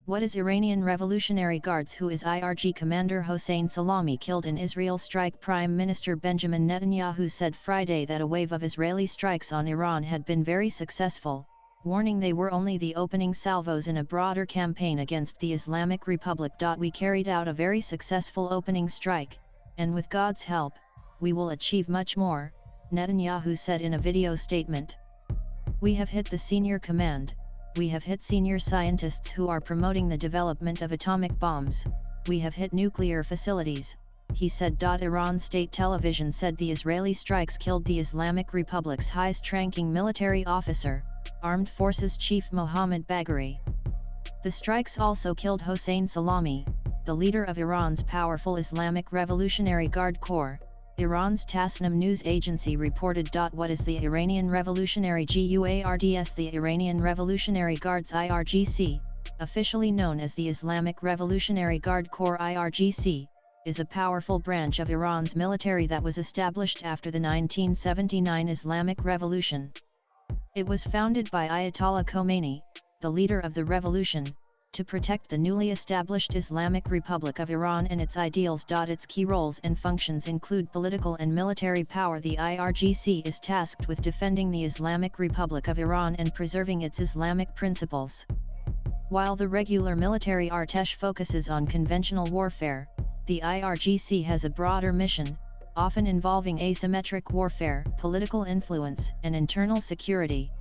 What is Iranian Revolutionary Guards? Who is IRG commander Hossein Salami killed in Israel strike? Prime Minister Benjamin Netanyahu said Friday that a wave of Israeli strikes on Iran had been very successful, warning they were only the opening salvos in a broader campaign against the Islamic Republic. We carried out a very successful opening strike, and with God's help, we will achieve much more, Netanyahu said in a video statement. We have hit the senior command. We have hit senior scientists who are promoting the development of atomic bombs, we have hit nuclear facilities, he said. Iran state television said the Israeli strikes killed the Islamic Republic's highest-ranking military officer, Armed Forces Chief Mohammad Bagheri. The strikes also killed Hossein Salami, the leader of Iran's powerful Islamic Revolutionary Guard Corps, Iran's Tasnim news agency reported. What is the Iranian Revolutionary Guards? The Iranian Revolutionary Guards IRGC, officially known as the Islamic Revolutionary Guard Corps IRGC, is a powerful branch of Iran's military that was established after the 1979 Islamic Revolution. It was founded by Ayatollah Khomeini, the leader of the revolution, to protect the newly established Islamic Republic of Iran and its ideals. Its key roles and functions include political and military power. The IRGC is tasked with defending the Islamic Republic of Iran and preserving its Islamic principles. While the regular military Artesh focuses on conventional warfare, the IRGC has a broader mission, often involving asymmetric warfare, political influence, and internal security.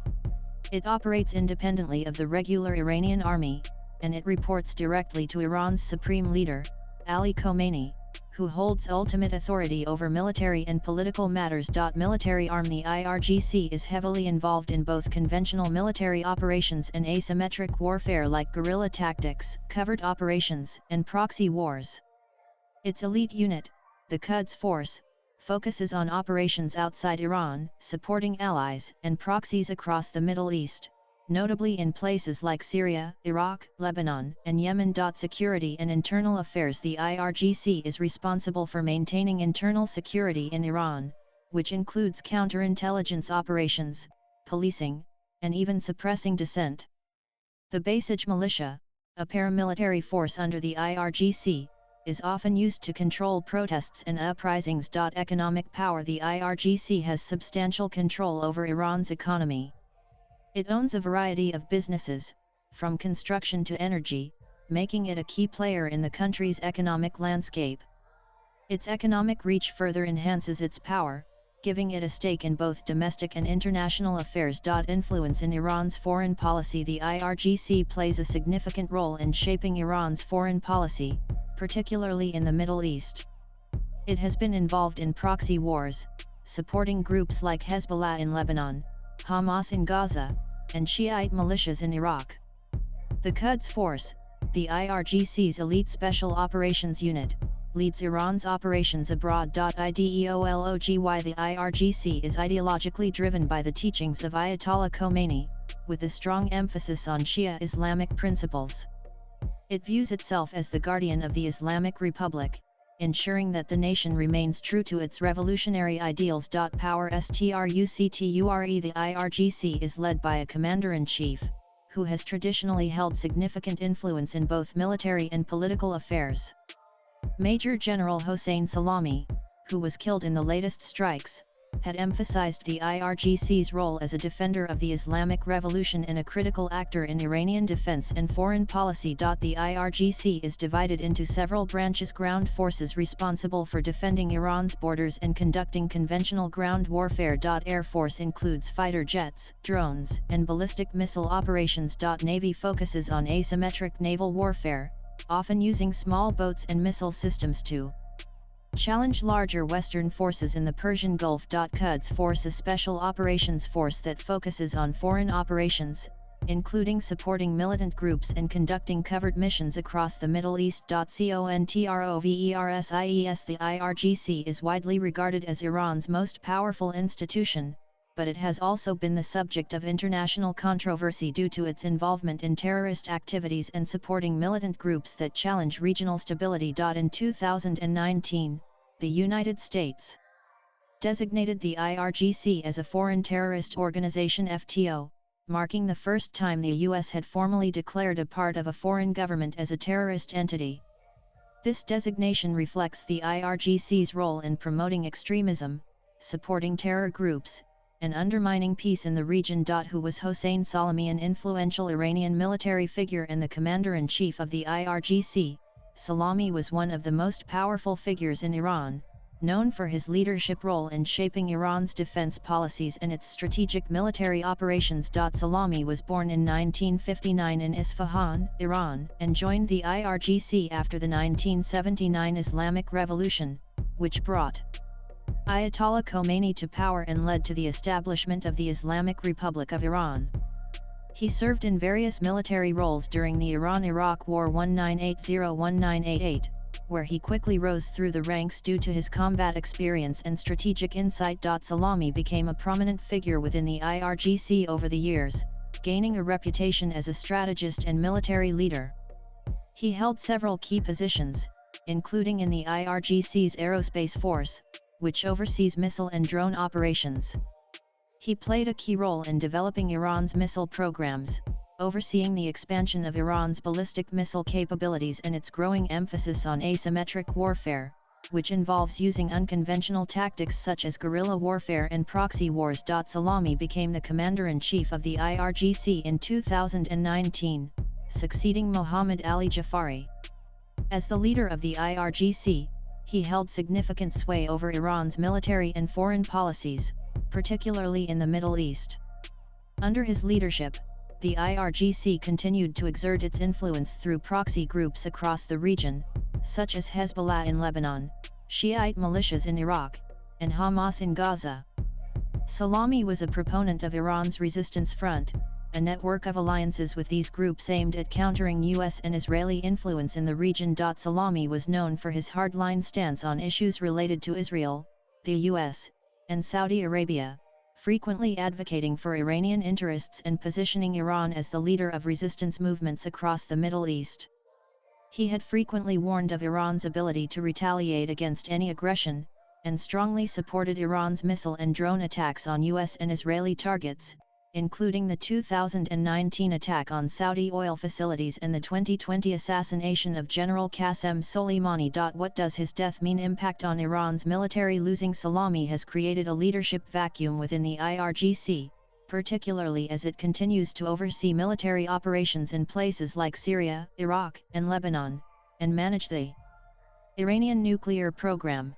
It operates independently of the regular Iranian army, and it reports directly to Iran's supreme leader, Ali Khomeini, who holds ultimate authority over military and political matters. Military arm. The IRGC is heavily involved in both conventional military operations and asymmetric warfare like guerrilla tactics, covert operations, and proxy wars. Its elite unit, the Quds Force, focuses on operations outside Iran, supporting allies and proxies across the Middle East, notably in places like Syria, Iraq, Lebanon, and Yemen. Security and internal affairs. The IRGC is responsible for maintaining internal security in Iran, which includes counterintelligence operations, policing, and even suppressing dissent. The Basij militia, a paramilitary force under the IRGC, is often used to control protests and uprisings. Economic power. The IRGC has substantial control over Iran's economy. It owns a variety of businesses, from construction to energy, making it a key player in the country's economic landscape. Its economic reach further enhances its power, giving it a stake in both domestic and international affairs. Influence in Iran's foreign policy. The IRGC plays a significant role in shaping Iran's foreign policy, particularly in the Middle East. It has been involved in proxy wars, supporting groups like Hezbollah in Lebanon, Hamas in Gaza, and Shiite militias in Iraq. The Quds Force, the IRGC's elite special operations unit, leads Iran's operations abroad. Ideology. The IRGC is ideologically driven by the teachings of Ayatollah Khomeini, with a strong emphasis on Shia Islamic principles. It views itself as the guardian of the Islamic Republic, ensuring that the nation remains true to its revolutionary ideals. Power structure. The IRGC is led by a commander-in-chief, who has traditionally held significant influence in both military and political affairs. Major General Hossein Salami, who was killed in the latest strikes, had emphasized the IRGC's role as a defender of the Islamic Revolution and a critical actor in Iranian defense and foreign policy. The IRGC is divided into several branches: ground forces responsible for defending Iran's borders and conducting conventional ground warfare. Air force includes fighter jets, drones, and ballistic missile operations. Navy focuses on asymmetric naval warfare, often using small boats and missile systems to challenge larger Western forces in the Persian Gulf. Quds Force, a special operations force that focuses on foreign operations, including supporting militant groups and conducting covert missions across the Middle East. Controversies. The IRGC is widely regarded as Iran's most powerful institution, but it has also been the subject of international controversy due to its involvement in terrorist activities and supporting militant groups that challenge regional stability. In 2019, the United States designated the IRGC as a foreign terrorist organization (FTO), marking the first time the US had formally declared a part of a foreign government as a terrorist entity. This designation reflects the IRGC's role in promoting extremism, supporting terror groups, and undermining peace in the region. Who was Hossein Salami, an influential Iranian military figure and the commander-in-chief of the IRGC? Salami was one of the most powerful figures in Iran, known for his leadership role in shaping Iran's defense policies and its strategic military operations. Salami was born in 1959 in Isfahan, Iran, and joined the IRGC after the 1979 Islamic Revolution, which brought Ayatollah Khomeini to power and led to the establishment of the Islamic Republic of Iran. He served in various military roles during the Iran-Iraq War 1980-1988, where he quickly rose through the ranks due to his combat experience and strategic insight. Salami became a prominent figure within the IRGC over the years, gaining a reputation as a strategist and military leader. He held several key positions, including in the IRGC's Aerospace Force, which oversees missile and drone operations. He played a key role in developing Iran's missile programs, overseeing the expansion of Iran's ballistic missile capabilities and its growing emphasis on asymmetric warfare, which involves using unconventional tactics such as guerrilla warfare and proxy wars. Salami became the commander-in-chief of the IRGC in 2019, succeeding Mohammad Ali Jafari. As the leader of the IRGC, he held significant sway over Iran's military and foreign policies, particularly in the Middle East. Under his leadership, the IRGC continued to exert its influence through proxy groups across the region, such as Hezbollah in Lebanon, Shiite militias in Iraq, and Hamas in Gaza. Salami was a proponent of Iran's Resistance Front, a network of alliances with these groups aimed at countering US and Israeli influence in the region. Salami was known for his hardline stance on issues related to Israel, the US, and Saudi Arabia, frequently advocating for Iranian interests and positioning Iran as the leader of resistance movements across the Middle East. He had frequently warned of Iran's ability to retaliate against any aggression, and strongly supported Iran's missile and drone attacks on US and Israeli targets, including the 2019 attack on Saudi oil facilities and the 2020 assassination of General Qasem Soleimani. What does his death mean? Impact on Iran's military. Losing Salami has created a leadership vacuum within the IRGC, particularly as it continues to oversee military operations in places like Syria, Iraq, and Lebanon, and manage the Iranian nuclear program.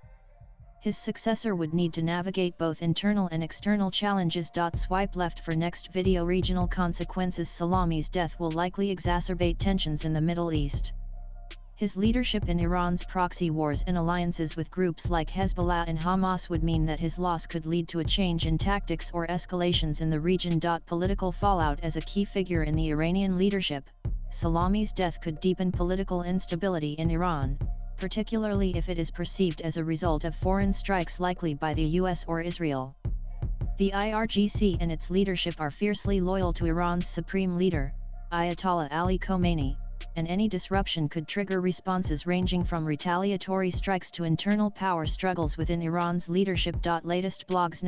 His successor would need to navigate both internal and external challenges. Swipe left for next video. Regional consequences. Salami's death will likely exacerbate tensions in the Middle East. His leadership in Iran's proxy wars and alliances with groups like Hezbollah and Hamas would mean that his loss could lead to a change in tactics or escalations in the region. Political fallout. As a key figure in the Iranian leadership, Salami's death could deepen political instability in Iran, particularly if it is perceived as a result of foreign strikes likely by the US or Israel. The IRGC and its leadership are fiercely loyal to Iran's supreme leader, Ayatollah Ali Khomeini, and any disruption could trigger responses ranging from retaliatory strikes to internal power struggles within Iran's leadership. Latest blogs.